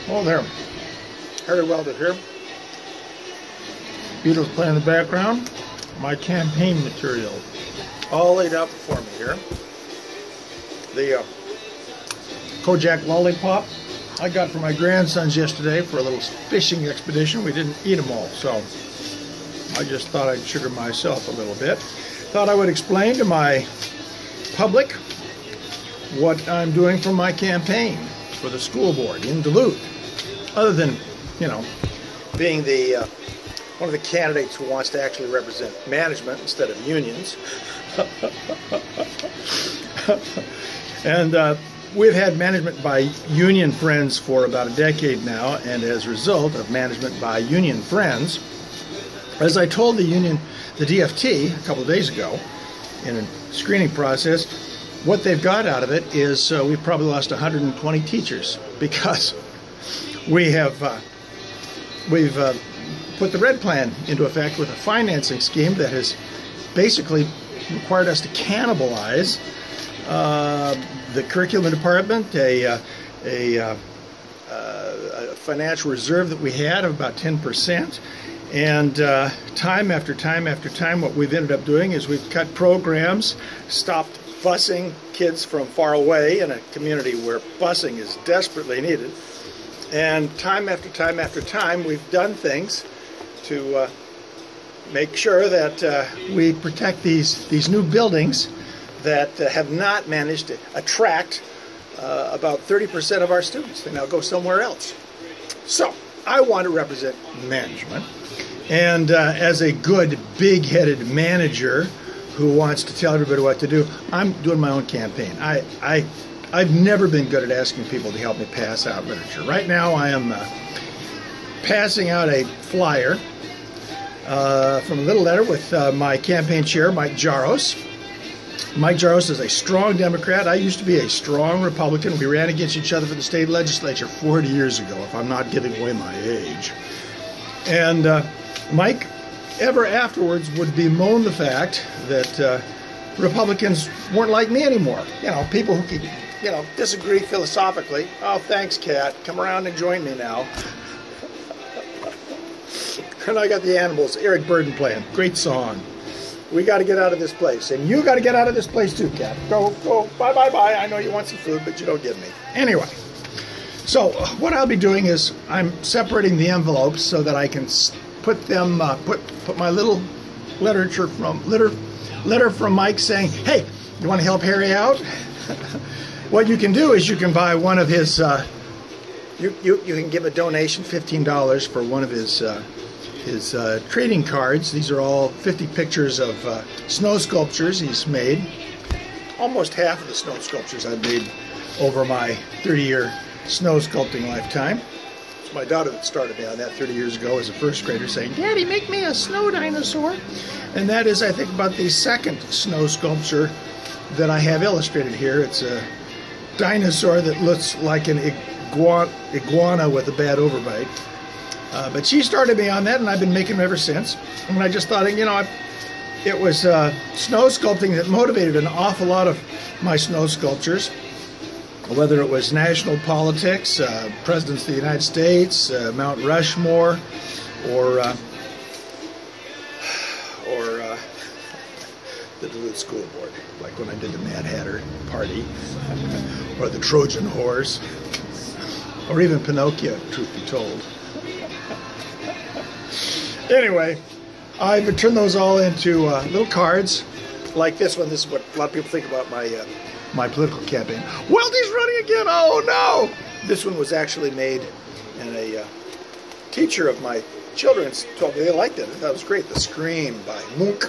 Oh, there. Harry Welty here. Beatles playing in the background. My campaign material. All laid out before me here. The Kojak lollipop I got for my grandsons yesterday for a little fishing expedition. We didn't eat them all, so I just thought I'd sugar myself a little bit. Thought I would explain to my public what I'm doing for my campaign for the school board in Duluth. Other than, you know, being the one of the candidates who wants to actually represent management instead of unions. And we've had management by union friends for about a decade now, and as a result of management by union friends, as I told the union, the DFT, a couple of days ago in a screening process, what they've got out of it is we've probably lost 120 teachers because we've put the red plan into effect with a financing scheme that has basically required us to cannibalize the curriculum department, a financial reserve that we had of about 10%. And time after time after time, what we've ended up doing is we've cut programs, stopped busing kids from far away in a community where busing is desperately needed. And time after time after time, we've done things to make sure that we protect these new buildings that have not managed to attract about 30% of our students. They now go somewhere else. So I want to represent management. And as a good, big-headed manager who wants to tell everybody what to do, I'm doing my own campaign. I've never been good at asking people to help me pass out literature. Right now I am passing out a flyer from a little letter with my campaign chair, Mike Jaros. Mike Jaros is a strong Democrat. I used to be a strong Republican. We ran against each other for the state legislature 40 years ago, if I'm not giving away my age. And Mike, ever afterwards, would bemoan the fact that Republicans weren't like me anymore. You know, people who could, you know, disagree philosophically. Oh, thanks, Cat. Come around and join me now. And I got the Animals, Eric Burden playing. Great song. We got to get out of this place. And you got to get out of this place too, Cat. Go, bye, bye, bye. I know you want some food, but you don't give me. Anyway, so what I'll be doing is I'm separating the envelopes so that I can put them, put my little letter from Mike saying, hey, you want to help Harry out? What you can do is you can buy one of his, you can give a donation, $15 for one of his trading cards. These are all 50 pictures of snow sculptures he's made. Almost half of the snow sculptures I've made over my 30-year snow sculpting lifetime. It's my daughter that started me on that 30 years ago as a first grader, saying, Daddy, make me a snow dinosaur. And that is, I think, about the second snow sculpture that I have illustrated here. It's a dinosaur that looks like an iguana with a bad overbite. But she started me on that, and I've been making them ever since. And I just thought, you know, it was snow sculpting that motivated an awful lot of my snow sculptures, whether it was national politics, presidents of the United States, Mount Rushmore, or the Duluth School Board, like when I did the Mad Hatter Party, or the Trojan Horse, or even Pinocchio, truth be told. Anyway, I've turned those all into little cards like this one. This is what a lot of people think about my political campaign. Welty's running again! Oh no! This one was actually made, and a teacher of my children's told me they liked it. That was great. The Scream by Munch.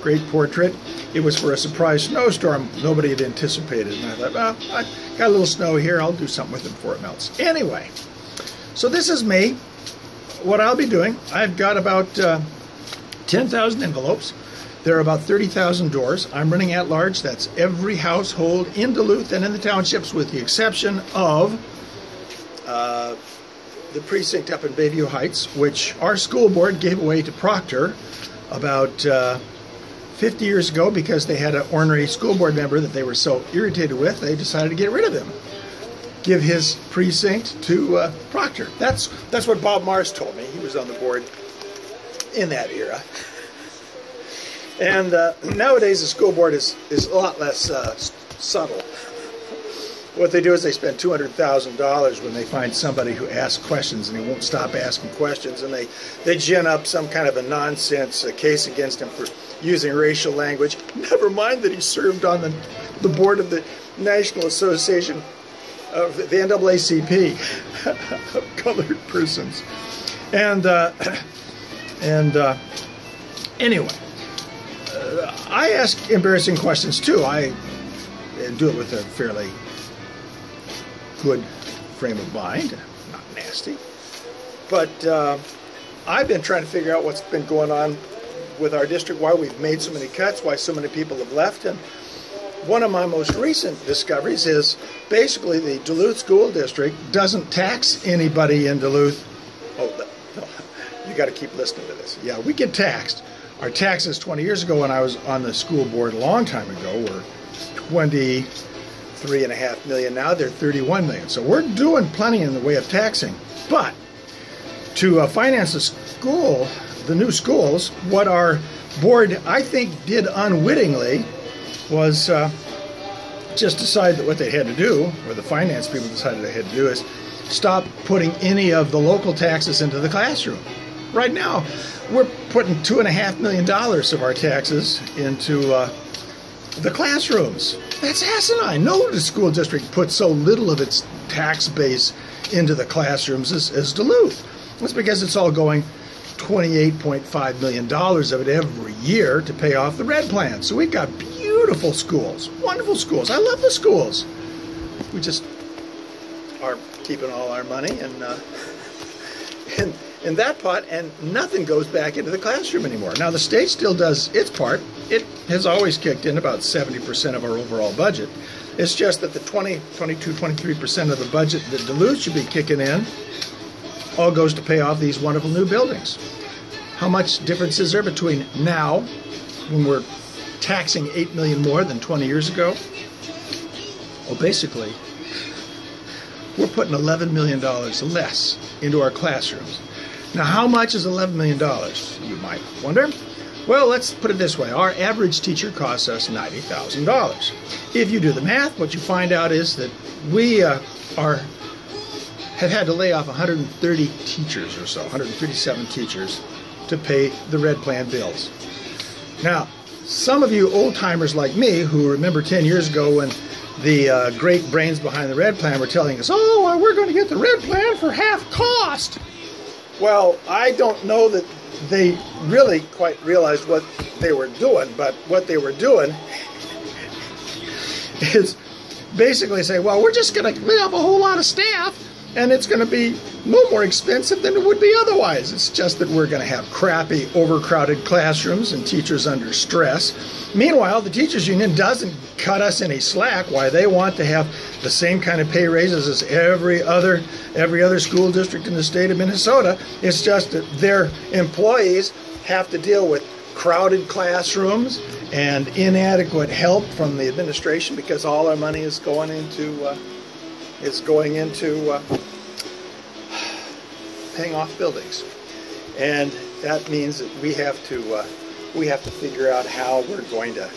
Great portrait. It was for a surprise snowstorm nobody had anticipated. And I thought, well, I got a little snow here. I'll do something with it before it melts. Anyway, so this is me. What I'll be doing, I've got about 10,000 envelopes. There are about 30,000 doors. I'm running at large. That's every household in Duluth and in the townships, with the exception of the precinct up in Bayview Heights, which our school board gave away to Proctor about 50 years ago because they had an ornery school board member that they were so irritated with, they decided to get rid of him. give his precinct to Proctor. That's what Bob Mars told me. He was on the board in that era. And nowadays the school board is a lot less subtle. What they do is they spend $200,000 when they find somebody who asks questions and he won't stop asking questions, and they gin up some kind of a nonsense case against him for using racial language. Never mind that he served on the board of the National Association of the NAACP of colored persons. And anyway, I ask embarrassing questions too. I do it with a fairly good frame of mind, not nasty. But I've been trying to figure out what's been going on with our district, why we've made so many cuts, why so many people have left. And one of my most recent discoveries is basically the Duluth School District doesn't tax anybody in Duluth. Oh, no, you got to keep listening to this. Yeah, we get taxed. Our taxes 20 years ago when I was on the school board a long time ago were $23.5 million. Now they're $31 million. So we're doing plenty in the way of taxing. But to finance the school, the new schools, what our board, I think, did unwittingly was just decide that what they had to do, or the finance people decided they had to do, is stop putting any of the local taxes into the classroom. Right now, we're putting $2.5 million of our taxes into the classrooms. That's asinine. No school district puts so little of its tax base into the classrooms as Duluth. That's because it's all going $28.5 million of it every year to pay off the red plan. So we've got beautiful schools, wonderful schools. I love the schools. We just are keeping all our money in that pot, and nothing goes back into the classroom anymore. Now, the state still does its part. It has always kicked in about 70% of our overall budget. It's just that the 23% of the budget that Duluth should be kicking in all goes to pay off these wonderful new buildings. How much difference is there between now, when we're taxing $8 million more than 20 years ago? Well, basically, we're putting $11 million less into our classrooms. Now, how much is $11 million, you might wonder? Well, let's put it this way. Our average teacher costs us $90,000. If you do the math, what you find out is that we have had to lay off 130 teachers or so, 137 teachers, to pay the red plan bills. Now, some of you old-timers like me who remember 10 years ago when the great brains behind the red plan were telling us, oh, well, we're going to get the red plan for half cost. Well, I don't know that they really quite realized what they were doing, but what they were doing is basically say, well, we're just going to lay off a whole lot of staff, and it's going to be no more expensive than it would be otherwise. It's just that we're going to have crappy, overcrowded classrooms and teachers under stress. Meanwhile, the teachers union doesn't cut us any slack. Why, they want to have the same kind of pay raises as every other school district in the state of Minnesota. It's just that their employees have to deal with crowded classrooms and inadequate help from the administration because all our money is going into paying off buildings, and that means that we have to figure out how we're going to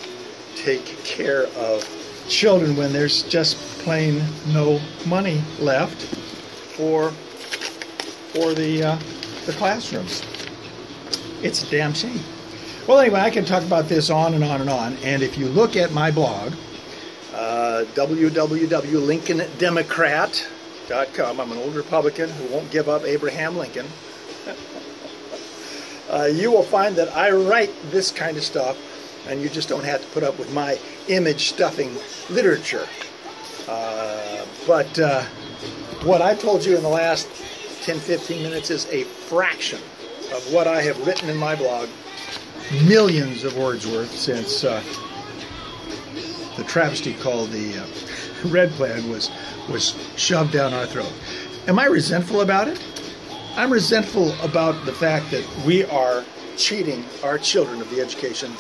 take care of children when there's just plain no money left for the classrooms. It's a damn shame. Well, anyway, I can talk about this on and on and on, and if you look at my blog, www.lincolndemocrat.com. I'm an old Republican who won't give up Abraham Lincoln. You will find that I write this kind of stuff, and you just don't have to put up with my image-stuffing literature. But what I told you in the last 10-15 minutes is a fraction of what I have written in my blog. Millions of words worth since the travesty called the red plan was shoved down our throat. Am I resentful about it? I'm resentful about the fact that we are cheating our children of the education